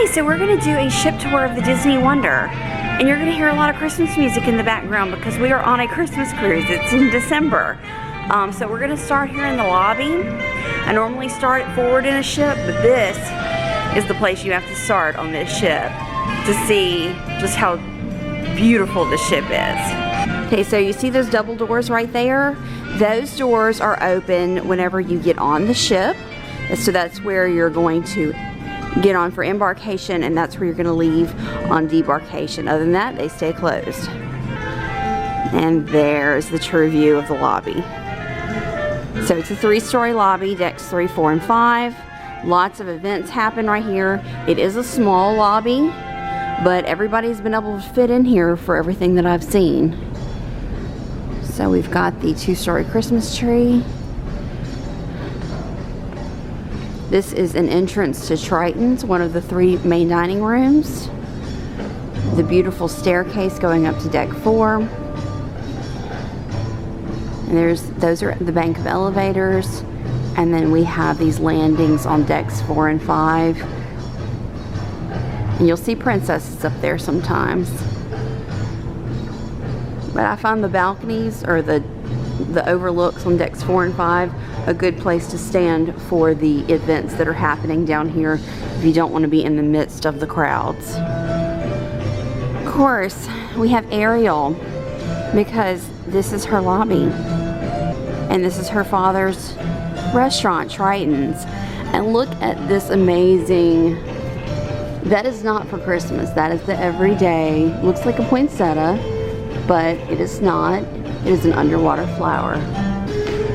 Hi, so we're going to do a ship tour of the Disney Wonder. And you're going to hear a lot of Christmas music in the background because we are on a Christmas cruise. It's in December. So we're going to start here in the lobby. I normally start it forward in a ship, but this is the place you have to start on this ship to see just how beautiful the ship is. Okay, so you see those double doors right there? Those doors are open whenever you get on the ship. So that's where you're going to get on for embarkation, and that's where you're going to leave on debarkation. Other than that, they stay closed. And there's the true view of the lobby. So it's a 3-story lobby, decks 3, 4, and 5. Lots of events happen right here. It is a small lobby, but everybody's been able to fit in here for everything that I've seen. So we've got the 2-story Christmas tree. This is an entrance to Triton's, one of the 3 main dining rooms. The beautiful staircase going up to deck 4. And those are the bank of elevators. And then we have these landings on decks 4 and 5. And you'll see princesses up there sometimes. But I found the balconies, or the overlooks on decks 4 and 5, a good place to stand for the events that are happening down here if you don't want to be in the midst of the crowds. Of course, we have Ariel because this is her lobby. And this is her father's restaurant, Triton's. And look at this amazing, that is not for Christmas, that is the everyday, looks like a poinsettia, but it is not. It is an underwater flower.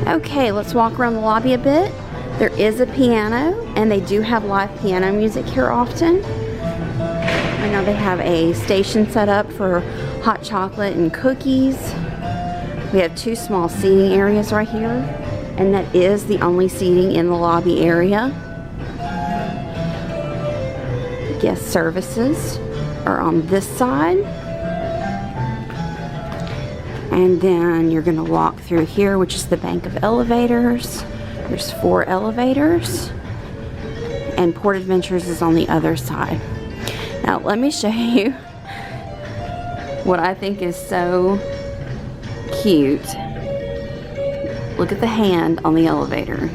Okay, let's walk around the lobby a bit. There is a piano, and they do have live piano music here often. I know they have a station set up for hot chocolate and cookies. We have 2 small seating areas right here, and that is the only seating in the lobby area. Guest services are on this side. And then you're going to walk through here, which is the bank of elevators. There's 4 elevators. And Port Adventures is on the other side. Now, let me show you what I think is so cute. Look at the hand on the elevator.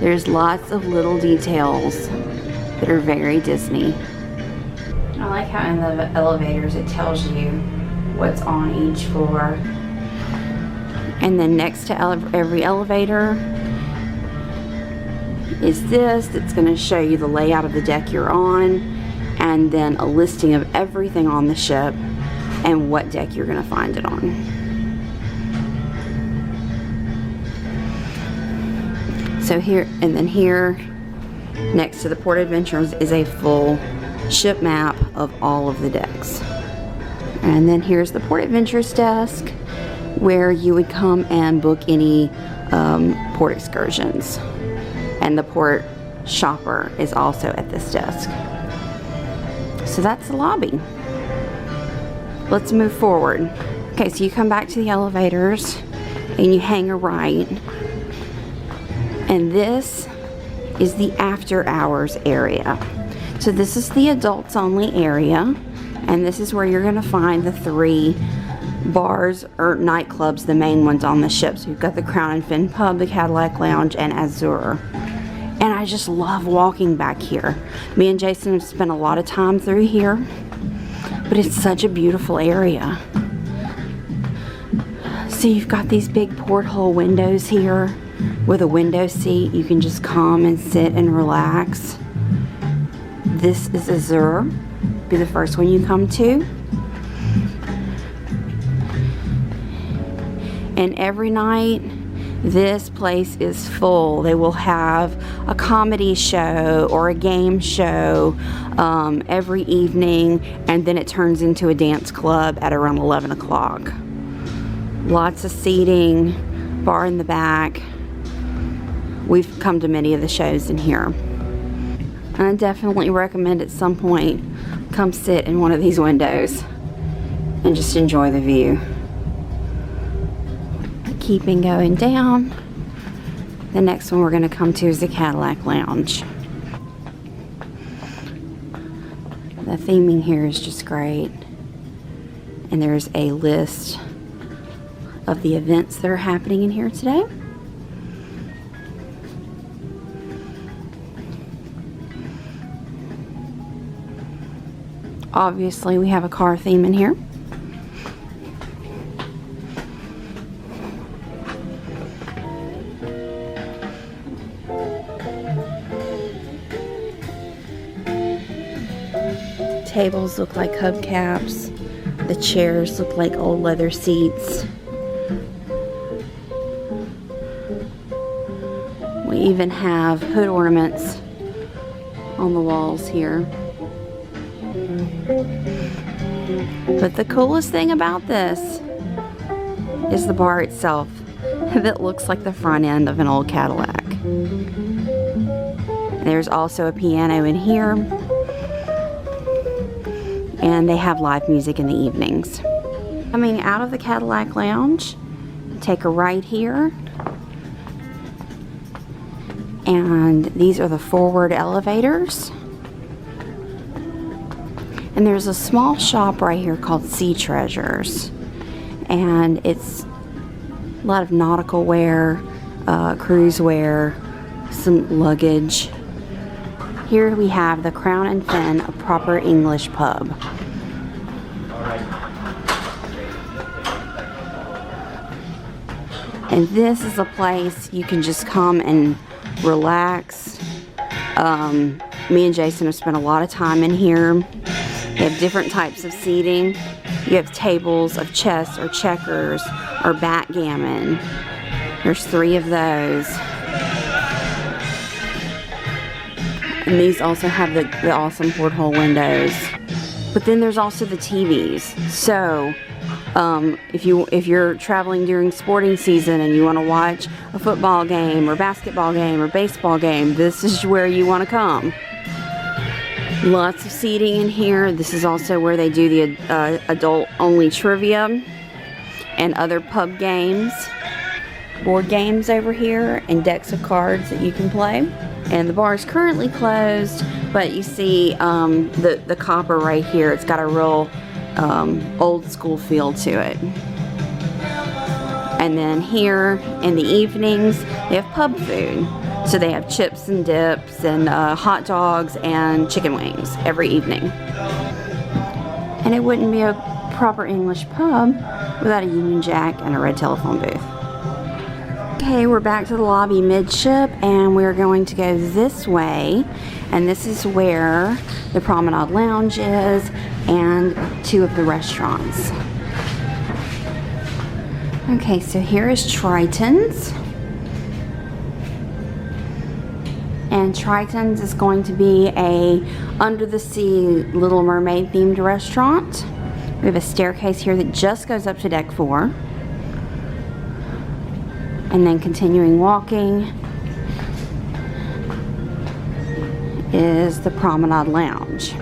There's lots of little details that are very Disney. I like how in the elevators it tells you what's on each floor. And then next to every elevator is this that's going to show you the layout of the deck you're on, and then a listing of everything on the ship and what deck you're going to find it on. So here, and then here next to the Port Adventures is a full ship map of all of the decks. And then here's the Port Adventures desk, where you would come and book any port excursions. And the port shopper is also at this desk. So that's the lobby. Let's move forward. Okay, so you come back to the elevators and you hang a right. And this is the after hours area. So this is the adults only area. And this is where you're going to find the 3 bars or nightclubs, the main ones on the ship. So you've got the Crown and Fin Pub, the Cadillac Lounge, and Azure. And I just love walking back here. Me and Jason have spent a lot of time through here, but it's such a beautiful area. So you've got these big porthole windows here with a window seat. You can just come and sit and relax. This is Azure. Be the first one you come to. And every night this place is full. They will have a comedy show or a game show every evening, and then it turns into a dance club at around 11 o'clock. Lots of seating, bar in the back. We've come to many of the shows in here. And I definitely recommend at some point come sit in one of these windows and just enjoy the view. Keeping going down, the next one we're going to come to is the Cadillac Lounge. The theming here is just great. And there's a list of the events that are happening in here today. Obviously, we have a car theme in here. Tables look like hubcaps. The chairs look like old leather seats. We even have hood ornaments on the walls here. But the coolest thing about this is the bar itself that looks like the front end of an old Cadillac. There's also a piano in here, and they have live music in the evenings. Coming out of the Cadillac Lounge, take a right here, and these are the forward elevators. And there's a small shop right here called Sea Treasures, and it's a lot of nautical wear, cruise wear, some luggage. Here we have the Crown and Fin, a proper English pub. And this is a place you can just come and relax. Me and Jason have spent a lot of time in here. They have different types of seating. You have tables of chess or checkers or backgammon. There's 3 of those. And these also have the awesome porthole windows. But then there's also the TVs. So if you're traveling during sporting season and you want to watch a football game or basketball game or baseball game, this is where you want to come. Lots of seating in here. This is also where they do the adult-only trivia and other pub games. Board games over here and decks of cards that you can play. And the bar is currently closed, but you see the copper right here. It's got a real old school feel to it. And then here in the evenings, they have pub food. So they have chips and dips and hot dogs and chicken wings every evening. And it wouldn't be a proper English pub without a Union Jack and a red telephone booth. Okay, we're back to the lobby midship, and we're going to go this way. And this is where the Promenade Lounge is and 2 of the restaurants. Okay, so here is Triton's. And Triton's is going to be a under the sea Little Mermaid themed restaurant. We have a staircase here that just goes up to deck 4. And then continuing walking is the Promenade Lounge.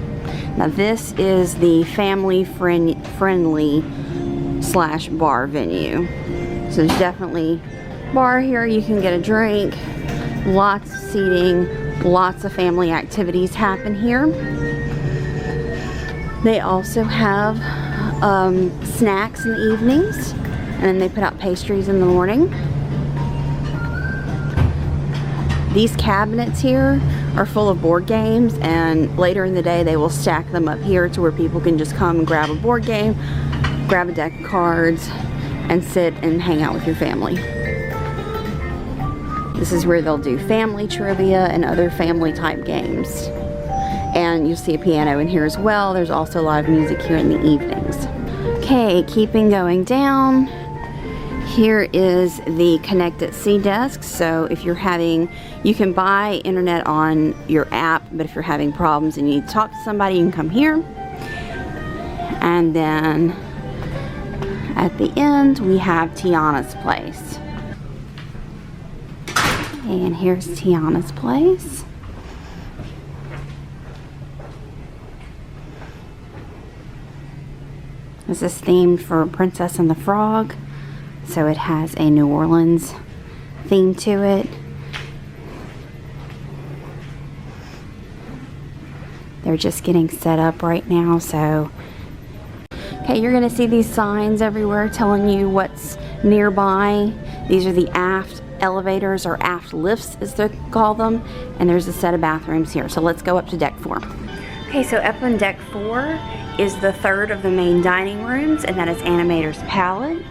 Now this is the family friendly / bar venue. So there's definitely bar here, you can get a drink, lots of seating, lots of family activities happen here. They also have snacks in the evenings, and then they put out pastries in the morning. These cabinets here are full of board games, and later in the day they will stack them up here to where people can just come and grab a board game, grab a deck of cards, and sit and hang out with your family. This is where they'll do family trivia and other family type games. And you'll see a piano in here as well. There's also live music here in the evenings. Okay, keeping going down. Here is the Kinect at Sea desk. So if you're you can buy internet on your app, but if you're having problems and you need to talk to somebody, you can come here. And then at the end, we have Tiana's place. And here's Tiana's place. This is themed for Princess and the Frog. So it has a New Orleans theme to it. They're just getting set up right now, so. Okay, you're gonna see these signs everywhere telling you what's nearby. These are the aft elevators, or aft lifts as they call them, and there's a set of bathrooms here. So let's go up to deck 4. Okay, so up on deck 4 is the third of the main dining rooms, and that is Animator's Palette.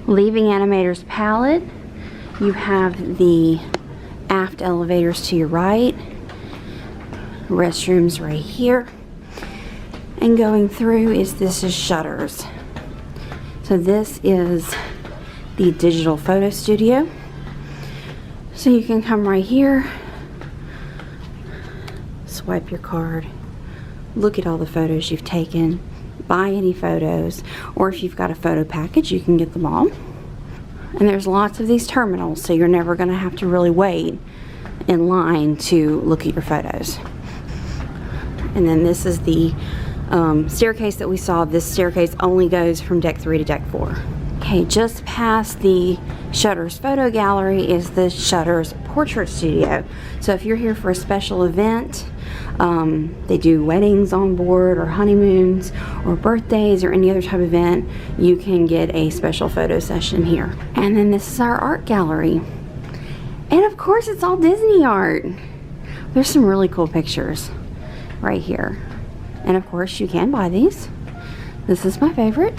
Leaving Animator's Palette, you have the aft elevators to your right, restrooms right here, and going through this is shutters. So this is the digital photo studio. So you can come right here, swipe your card, look at all the photos you've taken, buy any photos, or if you've got a photo package, you can get them all. And there's lots of these terminals, so you're never going to have to really wait in line to look at your photos. And then this is the staircase that we saw. This staircase only goes from deck 3 to deck 4. Okay, just past the Shutters photo gallery is the Shutters portrait studio. So if you're here for a special event, they do weddings on board, or honeymoons, or birthdays, or any other type of event, you can get a special photo session here. And then this is our art gallery. And of course, it's all Disney art. There's some really cool pictures right here. And of course, you can buy these. This is my favorite,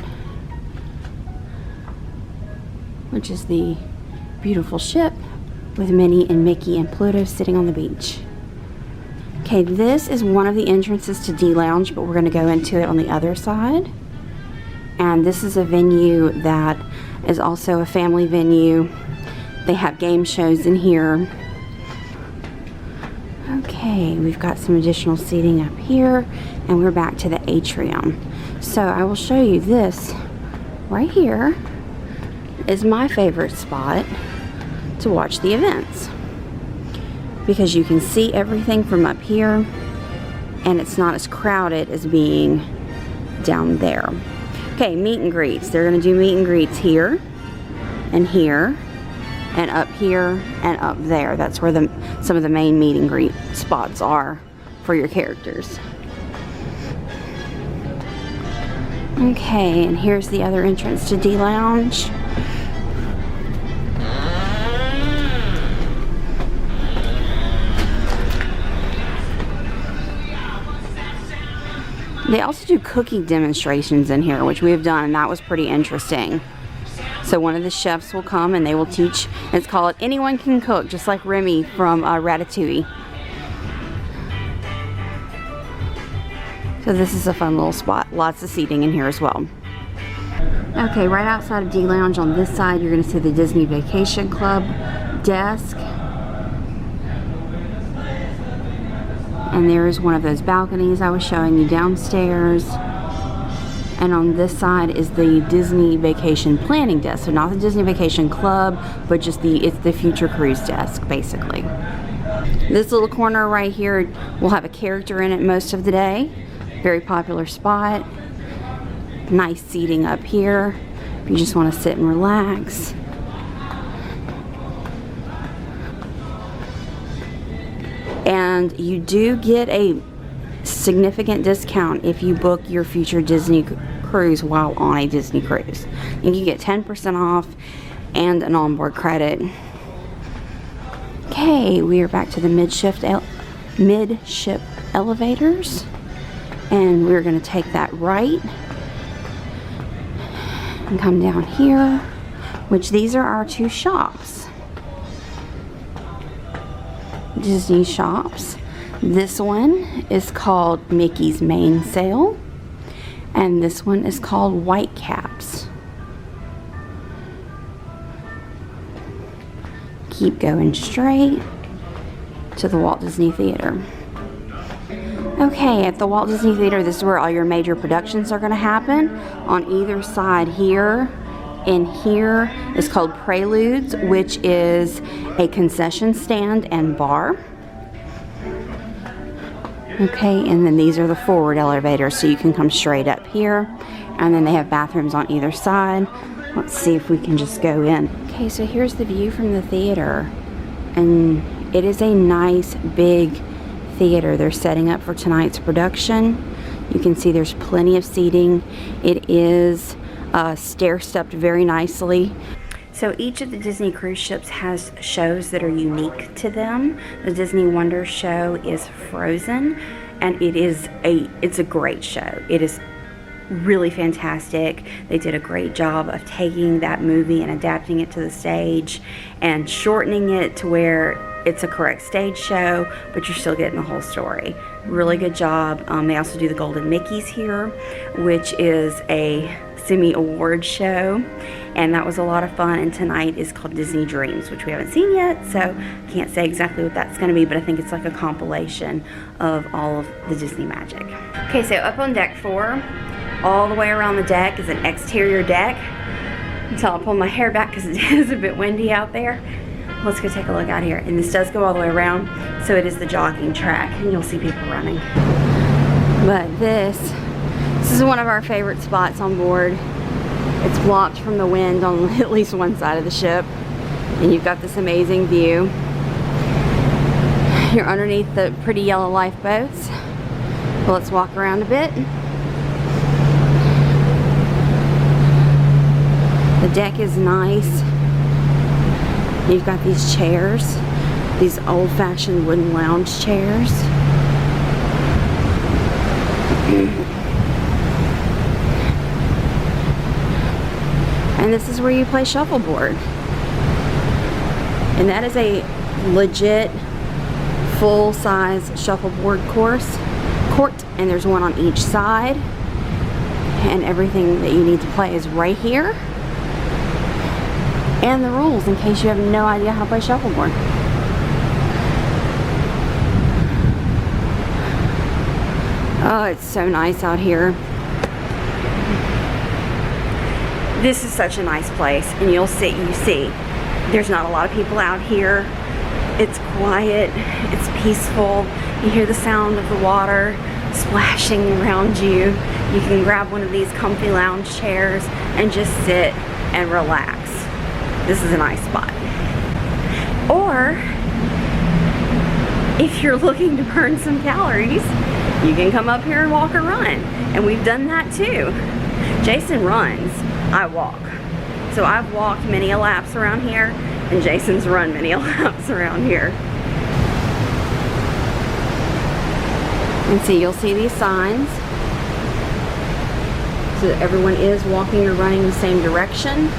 which is the beautiful ship with Minnie and Mickey and Pluto sitting on the beach. Okay, this is one of the entrances to D Lounge, but we're going to go into it on the other side. And this is a venue that is also a family venue. They have game shows in here. Okay, we've got some additional seating up here, and we're back to the atrium. So I will show you this right here is my favorite spot to watch the events, because you can see everything from up here, and it's not as crowded as being down there. Okay, meet and greets. They're going to do meet and greets here, and here, and up here, and up there. That's where some of the main meet and greet spots are for your characters. Okay, and here's the other entrance to D Lounge. They also do cooking demonstrations in here, which we have done, and that was pretty interesting. So one of the chefs will come and they will teach. It's called Anyone Can Cook, just like Remy from Ratatouille. So this is a fun little spot. Lots of seating in here as well. Okay, right outside of D Lounge on this side, you're going to see the Disney Vacation Club desk. And there is one of those balconies I was showing you downstairs. And on this side is the Disney Vacation Planning desk. So not the Disney Vacation Club, but just it's the future cruise desk, basically. This little corner right here will have a character in it most of the day. Very popular spot. Nice seating up here if you just want to sit and relax. And you do get a significant discount if you book your future Disney cruise while on a Disney cruise. You can get 10% off and an onboard credit. Okay, we are back to the midship elevators, and we're going to take that right and come down here, which these are our two shops. Disney shops. This one is called Mickey's Mainsail, and this one is called Whitecaps. Keep going straight to the Walt Disney Theater. Okay, at the Walt Disney Theater, this is where all your major productions are going to happen. On either side here and here is called Preludes, which is a concession stand and bar. Okay, and then these are the forward elevators, so you can come straight up here. And then they have bathrooms on either side. Let's see if we can just go in. Okay, so here's the view from the theater. And it is a nice big theater. They're setting up for tonight's production. You can see there's plenty of seating. It is stair-stepped very nicely. So each of the Disney cruise ships has shows that are unique to them. The Disney Wonder show is Frozen, and it's a great show. It is really fantastic. They did a great job of taking that movie and adapting it to the stage and shortening it to where it's a correct stage show, but you're still getting the whole story. Really good job. They also do the Golden Mickeys here, which is a semi-award show, and that was a lot of fun. And tonight is called Disney Dreams, which we haven't seen yet, so can't say exactly what that's going to be, but I think it's like a compilation of all of the Disney magic. Okay, so up on deck 4, all the way around the deck is an exterior deck. Until I pull my hair back because it is a bit windy out there. Let's go take a look out here. And this does go all the way around, so it is the jogging track, and you'll see people running. But this is one of our favorite spots on board. It's blocked from the wind on at least one side of the ship, and you've got this amazing view. You're underneath the pretty yellow lifeboats. Well, let's walk around a bit. The deck is nice. You've got these chairs, these old-fashioned wooden lounge chairs. And this is where you play shuffleboard. And that is a legit full-size shuffleboard court, and there's one on each side. And everything that you need to play is right here. And the rules, in case you have no idea how to play shuffleboard. Oh, it's so nice out here. This is such a nice place, and you see, there's not a lot of people out here. It's quiet, it's peaceful. You hear the sound of the water splashing around you. You can grab one of these comfy lounge chairs and just sit and relax. This is a nice spot. Or, if you're looking to burn some calories, you can come up here and walk or run. And we've done that too. Jason runs, I walk. So I've walked many a laps around here, and Jason's run many a laps around here. And see, you'll see these signs. So that everyone is walking or running the same direction.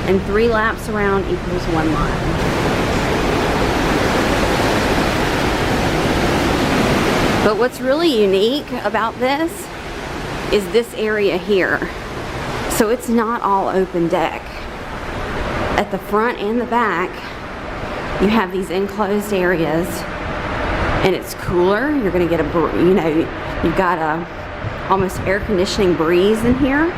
And 3 laps around equals 1 mile. But what's really unique about this is this area here. So it's not all open deck. At the front and the back, you have these enclosed areas, and it's cooler. You're gonna get you've got a almost air conditioning breeze in here.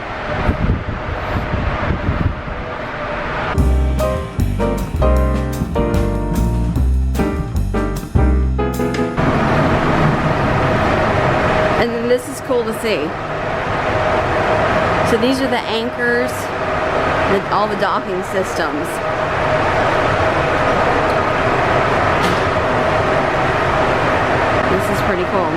And then this is cool to see. So these are the anchors, all the docking systems. This is pretty cool.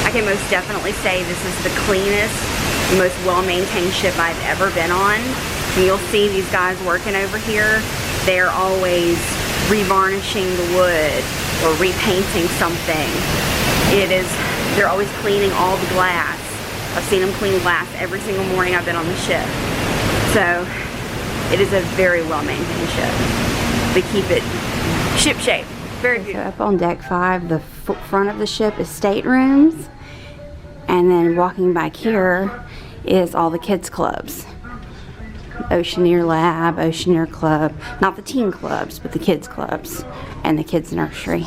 I can most definitely say this is the cleanest, most well-maintained ship I've ever been on. And you'll see these guys working over here. They're always revarnishing the wood or repainting something. They're always cleaning all the glass. I've seen them clean glass every single morning I've been on the ship. So it is a very well-maintained ship. They keep it ship shape. Very beautiful. So up on deck 5, the front of the ship is staterooms, and then walking back here is all the kids clubs. Oceaneer Lab, Oceaneer Club, not the teen clubs, but the kids clubs, and the kids nursery.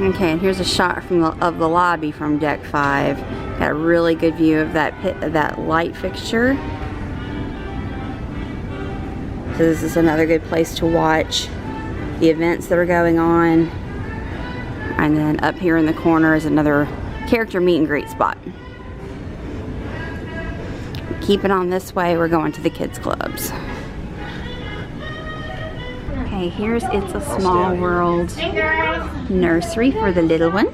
Okay, and here's a shot of the lobby from deck 5. Got a really good view of that light fixture. So this is another good place to watch the events that are going on. And then up here in the corner is another character meet and greet spot. Keep it on this way, we're going to the kids clubs. Okay, here's It's a Small World nursery for the little ones.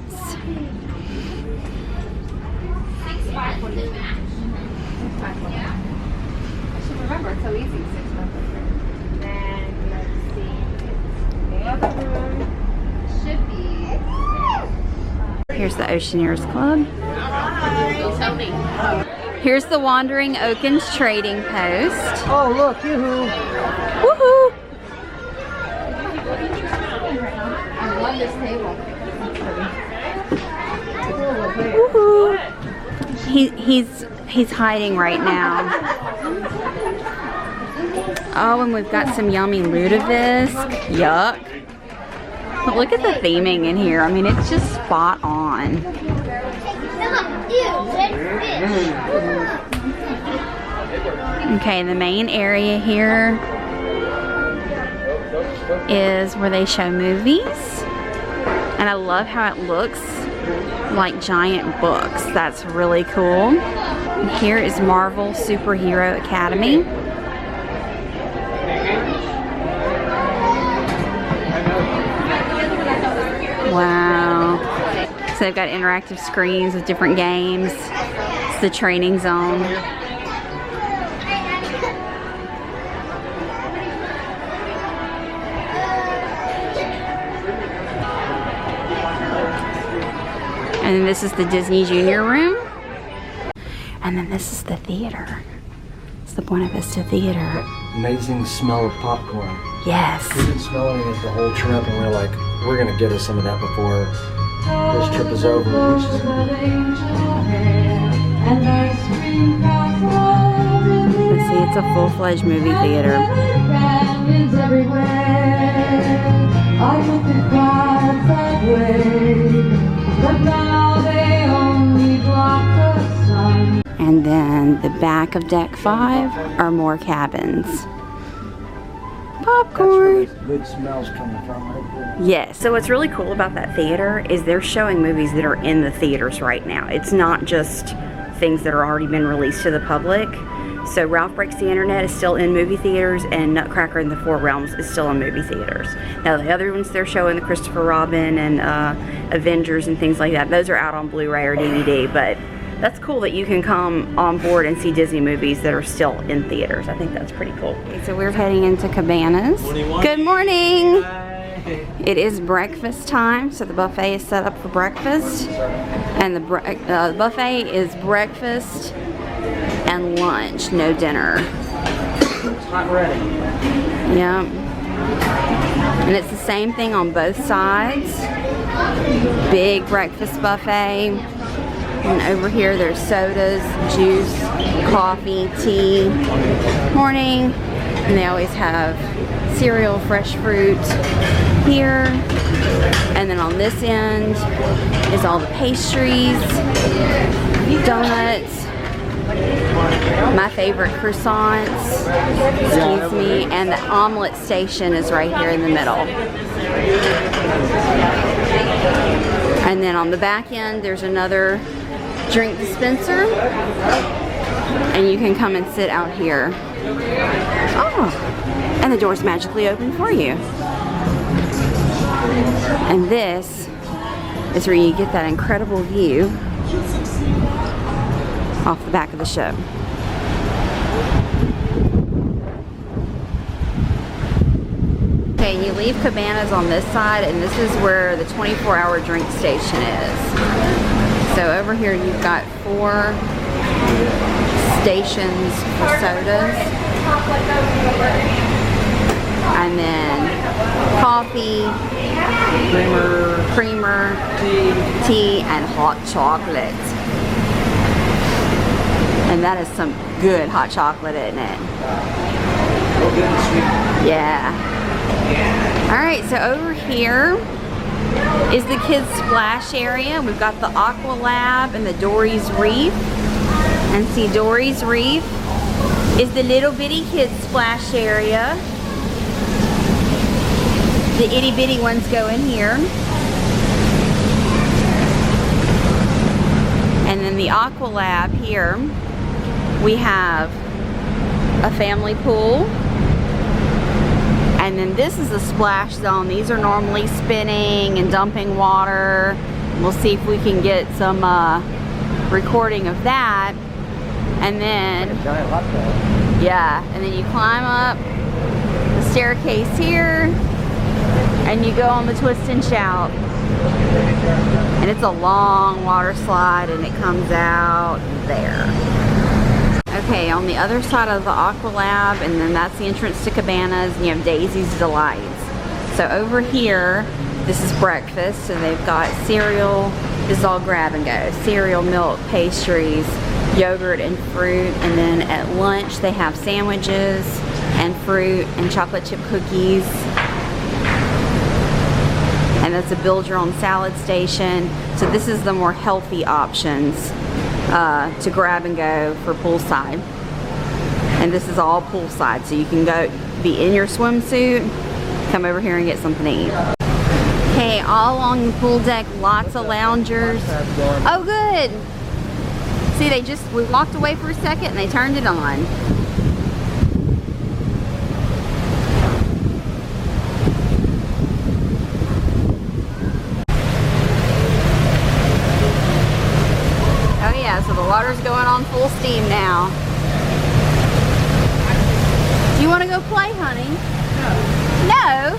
Here's the Oceaneers Club. Here's the Wandering Oaken's trading post. Oh, look, yoo-hoo. Woohoo! I love this table. Woohoo! He's hiding right now. Oh, and we've got some yummy lutefisk. Yuck. But look at the theming in here. I mean, it's just spot on. Okay, the main area here is where they show movies. And I love how it looks like giant books. That's really cool. And here is Marvel Superhero Academy. Wow. So they've got interactive screens with different games. It's the training zone. And then this is the Disney Junior room. And then this is the theater. It's the Buena Vista Theater. Amazing smell of popcorn. Yes. We've been smelling it the whole trip, and we're like, we're gonna get us some of that before this trip is over. Which is let's see, it's a full-fledged movie theater. And then the back of deck 5 are more cabins. Popcorn. That's where the good smells coming from right there. Yes. So what's really cool about that theater is they're showing movies that are in the theaters right now. It's not just things that are already been released to the public. So Ralph Breaks the Internet is still in movie theaters, and Nutcracker in the Four Realms is still in movie theaters. Now the other ones they're showing, the Christopher Robin and Avengers and things like that, those are out on Blu-ray or DVD, but that's cool that you can come on board and see Disney movies that are still in theaters. I think that's pretty cool. Okay, so we're heading into Cabanas. Good morning. Hi. It is breakfast time, so the buffet is set up for breakfast. And the buffet is breakfast and lunch, no dinner. It's not ready. Yeah. And it's the same thing on both sides. Big breakfast buffet. And over here there's sodas, juice, coffee, tea. Morning. And they always have cereal, fresh fruit here. And then on this end is all the pastries, donuts, my favorite croissants, excuse me, and the omelet station is right here in the middle. And then on the back end there's another drink dispenser, and you can come and sit out here. Oh, and the door's magically open for you. And this is where you get that incredible view off the back of the ship. Okay, and you believe Cabanas on this side, and this is where the 24-hour drink station is. So over here you've got 4 stations for sodas. And then coffee, creamer, tea, and hot chocolate. And that is some good hot chocolate, isn't it? Yeah. Alright, so over here is the kids splash area. We've got the Aqua Lab and the Dory's Reef. And see, Dory's Reef is the little bitty kids splash area. The itty bitty ones go in here. And then the Aqua Lab here, we have a family pool. And then this is a splash zone. These are normally spinning and dumping water. We'll see if we can get some recording of that. And then, yeah, and then you climb up the staircase here, and you go on the twist and shout. And it's a long water slide, and it comes out there. Okay, on the other side of the Aqua Lab, and then that's the entrance to Cabanas, and you have Daisy's Delights. So over here, this is breakfast, so they've got cereal. This is all grab and go. Cereal, milk, pastries, yogurt, and fruit. And then at lunch, they have sandwiches and fruit and chocolate chip cookies. And that's a build your own salad station. So this is the more healthy options to grab and go for poolside. And this is all poolside, so you can go be in your swimsuit, come over here and get something to eat. Okay, all along the pool deck, lots of loungers. Oh good! See, we walked away for a second and they turned it on. So the water's going on full steam now. Do you want to go play, honey? No.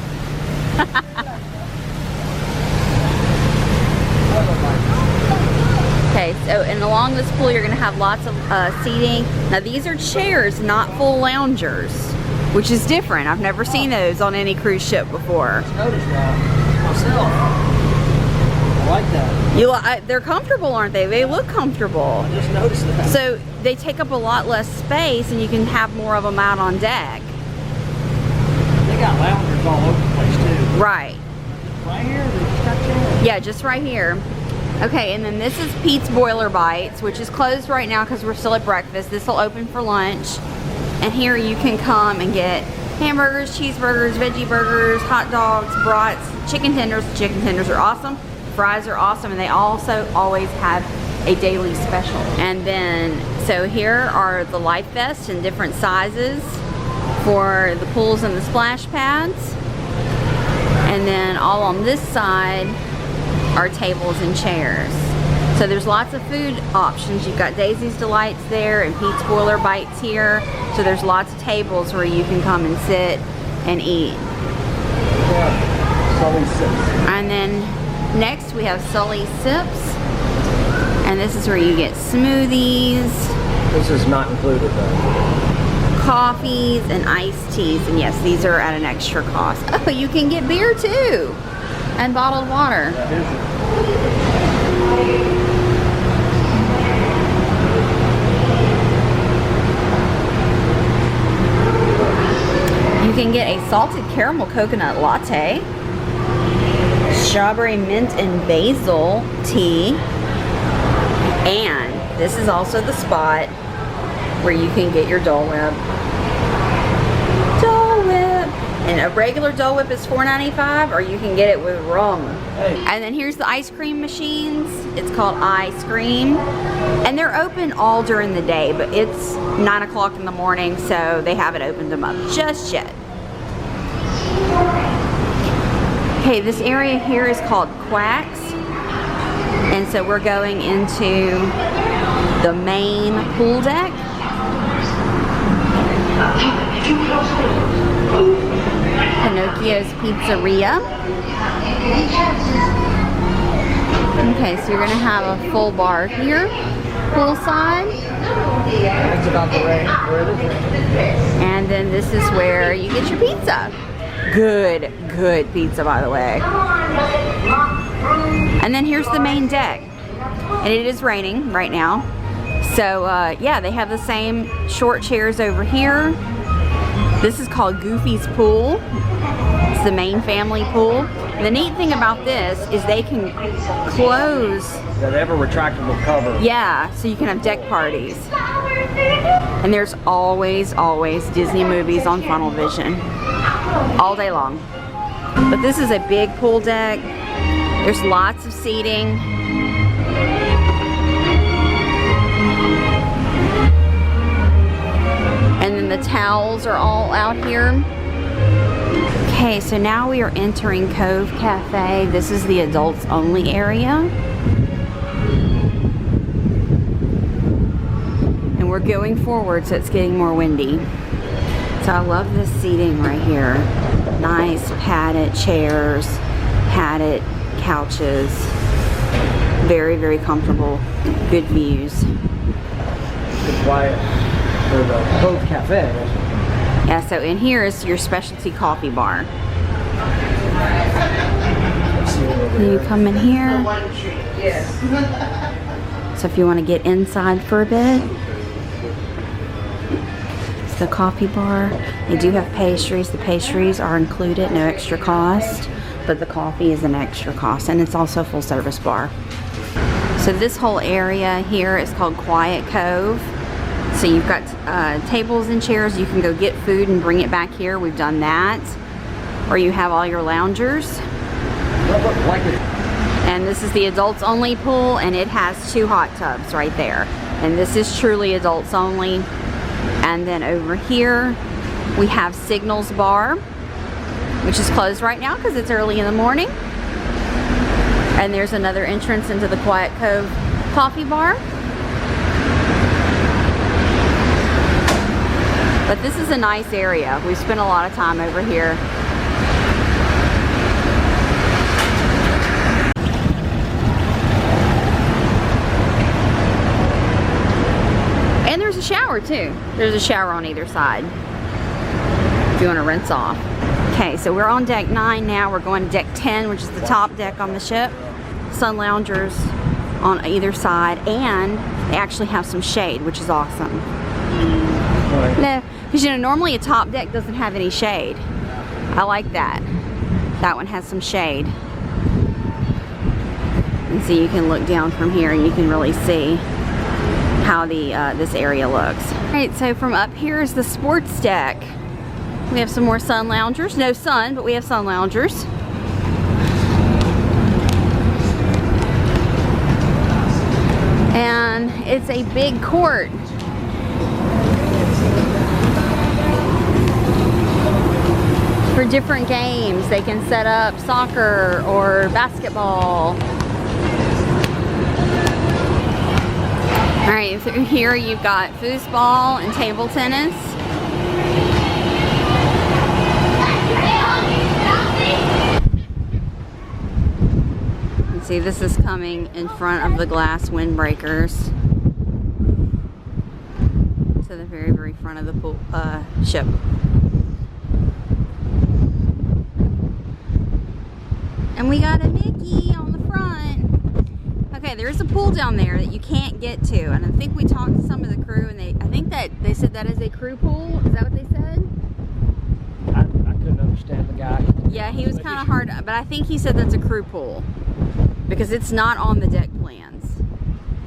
Okay, so and along this pool you're going to have lots of seating. Now these are chairs, not full loungers, which is different. I've never seen those on any cruise ship before. Notice that myself. I like that. They're comfortable, aren't they? They look comfortable. I just noticed that. So they take up a lot less space, and you can have more of them out on deck. They got loungers all over the place too. Right. Right here, they're stuck in. Yeah, just right here. Okay, and then this is Pete's Boiler Bites, which is closed right now because we're still at breakfast. This will open for lunch. And here you can come and get hamburgers, cheeseburgers, veggie burgers, hot dogs, brats, chicken tenders. Chicken tenders are awesome. Fries are awesome, and they also always have a daily special. And then, so here are the life vests in different sizes for the pools and the splash pads. And then all on this side are tables and chairs. So there's lots of food options. You've got Daisy's Delights there and Pete's Boiler Bites here. So there's lots of tables where you can come and sit and eat. And then next we have Sully Sips, and this is where you get smoothies. This is not included though. Coffees and iced teas, and yes, these are at an extra cost. Oh, you can get beer too, and bottled water. You can get a salted caramel coconut latte, strawberry mint and basil tea, and this is also the spot where you can get your Dole Whip. Dole Whip! And a regular Dole Whip is $4.95, or you can get it with rum. Hey. And then here's the ice cream machines. It's called Ice Cream, and they're open all during the day, but it's 9 o'clock in the morning, so they haven't opened them up just yet. Okay, this area here is called Quacks, and so we're going into the main pool deck. And Pinocchio's Pizzeria. Okay, so you're gonna have a full bar here, poolside. That's about the range where it is. And then this is where you get your pizza. Good pizza, by the way. And then here's the main deck. And it is raining right now. So yeah, they have the same short chairs over here. This is called Goofy's Pool. It's the main family pool. And the neat thing about this is they can close. Yeah, they have a retractable cover. Yeah, so you can have deck parties. And there's always Disney movies on Funnel Vision. All day long. But this is a big pool deck. There's lots of seating. And then the towels are all out here. Okay, so now we are entering Cove Cafe. This is the adults only area. And we're going forward, so it's getting more windy. So I love this seating right here. Nice padded chairs, padded couches. Very comfortable. Good views. Good quiet. For the Cove Cafe. Yeah, so in here is your specialty coffee bar. You come in here. So if you want to get inside for a bit, it's the coffee bar. They do have pastries. The pastries are included, no extra cost, but the coffee is an extra cost, and it's also a full service bar. So this whole area here is called Quiet Cove. So you've got tables and chairs. You can go get food and bring it back here. We've done that. Or you have all your loungers. And this is the adults only pool, and it has 2 hot tubs right there. And this is truly adults only. And then over here we have Signals Bar, which is closed right now because it's early in the morning. And there's another entrance into the Quiet Cove coffee bar. But this is a nice area. We've spent a lot of time over here. And there's a shower too. There's a shower on either side if you want to rinse off. Okay, so we're on deck 9 now. We're going to deck 10, which is the top deck on the ship. Sun loungers on either side, and they actually have some shade, which is awesome. No, because you know, normally a top deck doesn't have any shade. I like that. That one has some shade. And so you can look down from here and you can really see how the this area looks. Alright, so from up here is the sports deck. We have some more sun loungers. No sun, but we have sun loungers. And it's a big court. For different games, they can set up soccer or basketball. Alright, through here you've got foosball and table tennis. You see, this is coming in front of the glass windbreakers to the very front of the pool, ship. And we got a Mickey on the front. Okay, there's a pool down there that you can't get to, and I think we talked to some of the crew, and I think that they said that is a crew pool. Is that what they said? I couldn't understand the guy. Yeah, he was kind of hard, but I think he said that's a crew pool because it's not on the deck plans,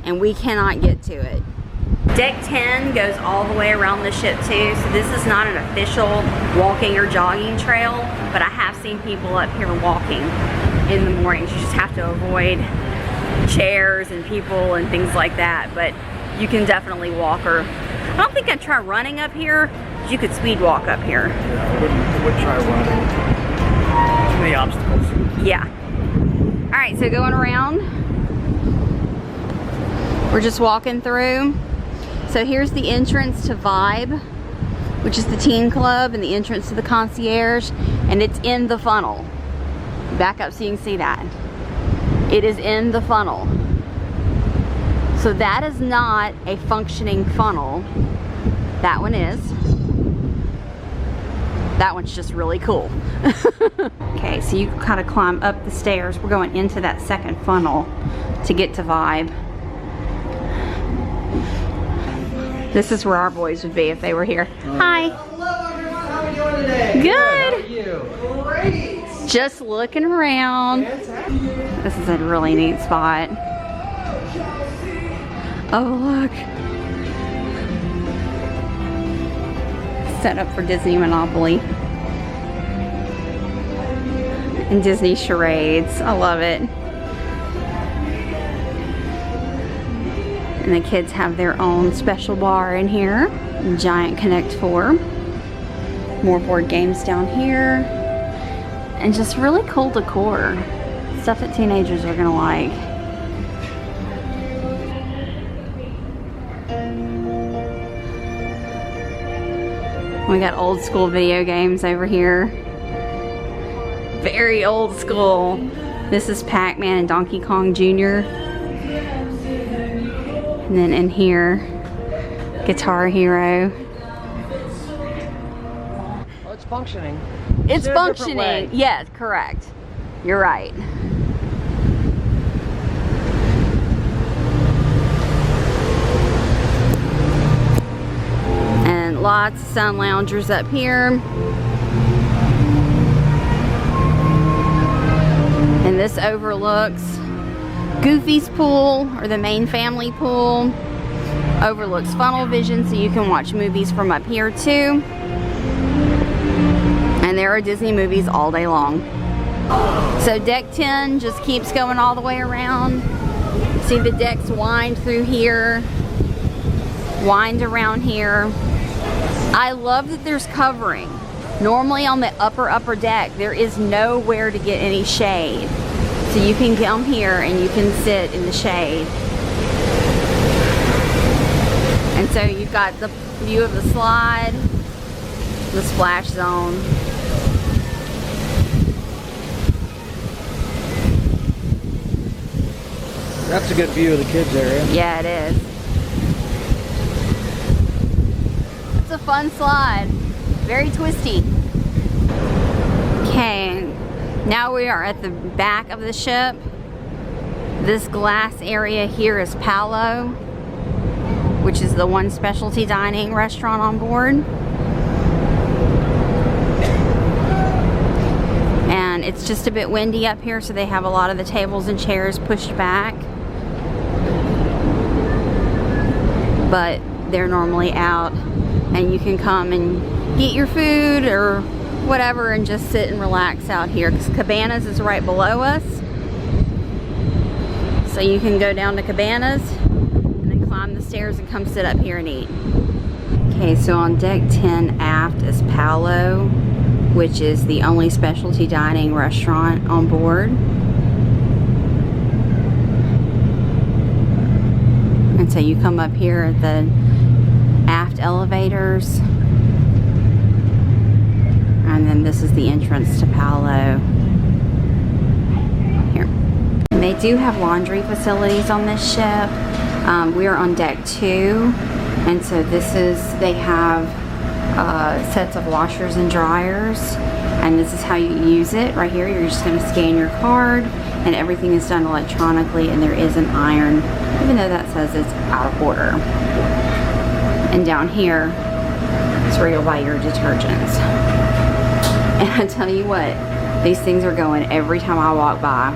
and we cannot get to it. Deck 10 goes all the way around the ship too, so this is not an official walking or jogging trail, but I have seen people up here walking in the mornings. You just have to avoid chairs and people and things like that, but you can definitely walk, or I don't think I'd try running up here. You could speed walk up here. Yeah, I wouldn't try running. Too many obstacles. Yeah. Alright, so going around, we're just walking through. So here's the entrance to Vibe, which is the teen club, and the entrance to the concierge. And it's in the funnel. Back up so you can see that. It is in the funnel. So that is not a functioning funnel. That one is. That one's just really cool. Okay, so you kind of climb up the stairs. We're going into that second funnel to get to Vibe. This is where our boys would be if they were here. Hi. Hello everyone, how are you doing today? Good. How are you? Great. Just looking around. Fantastic. This is a really neat spot. Oh, look. Set up for Disney Monopoly. And Disney charades. I love it. And the kids have their own special bar in here. Giant Kinect 4. More board games down here. And just really cool decor. Stuff that teenagers are gonna like. We got old school video games over here. Very old school. This is Pac-Man and Donkey Kong Jr. And then in here, Guitar Hero. Well, it's functioning. It's In a different way. functioning. Yes, correct. You're right. And lots of sun loungers up here. And this overlooks Goofy's pool, or the main family pool. Overlooks Funnel Vision, so you can watch movies from up here too. And there are Disney movies all day long. So deck 10 just keeps going all the way around. See the decks wind through here, wind around here. I love that there's covering. Normally on the upper deck, there is nowhere to get any shade. So you can come here and you can sit in the shade. And so you've got the view of the slide, the splash zone. That's a good view of the kids area. Yeah, it is. It's a fun slide. Very twisty. Okay, now we are at the back of the ship. This glass area here is Palo, which is the one specialty dining restaurant on board. And it's just a bit windy up here, so they have a lot of the tables and chairs pushed back. But they're normally out, and you can come and get your food or whatever and just sit and relax out here, because Cabanas is right below us. So you can go down to Cabanas and then climb the stairs and come sit up here and eat. Okay, so on deck 10 aft is Palo, which is the only specialty dining restaurant on board. And so you come up here at the Aft Elevators, and then this is the entrance to Palo. Here. And they do have laundry facilities on this ship. We are on deck 2, and so they have sets of washers and dryers, and this is how you use it. Right here, you're just going to scan your card, and everything is done electronically, and there is an iron, even though that says it's out of order. And down here is where you'll buy your detergents. And I tell you what, these things are going every time I walk by.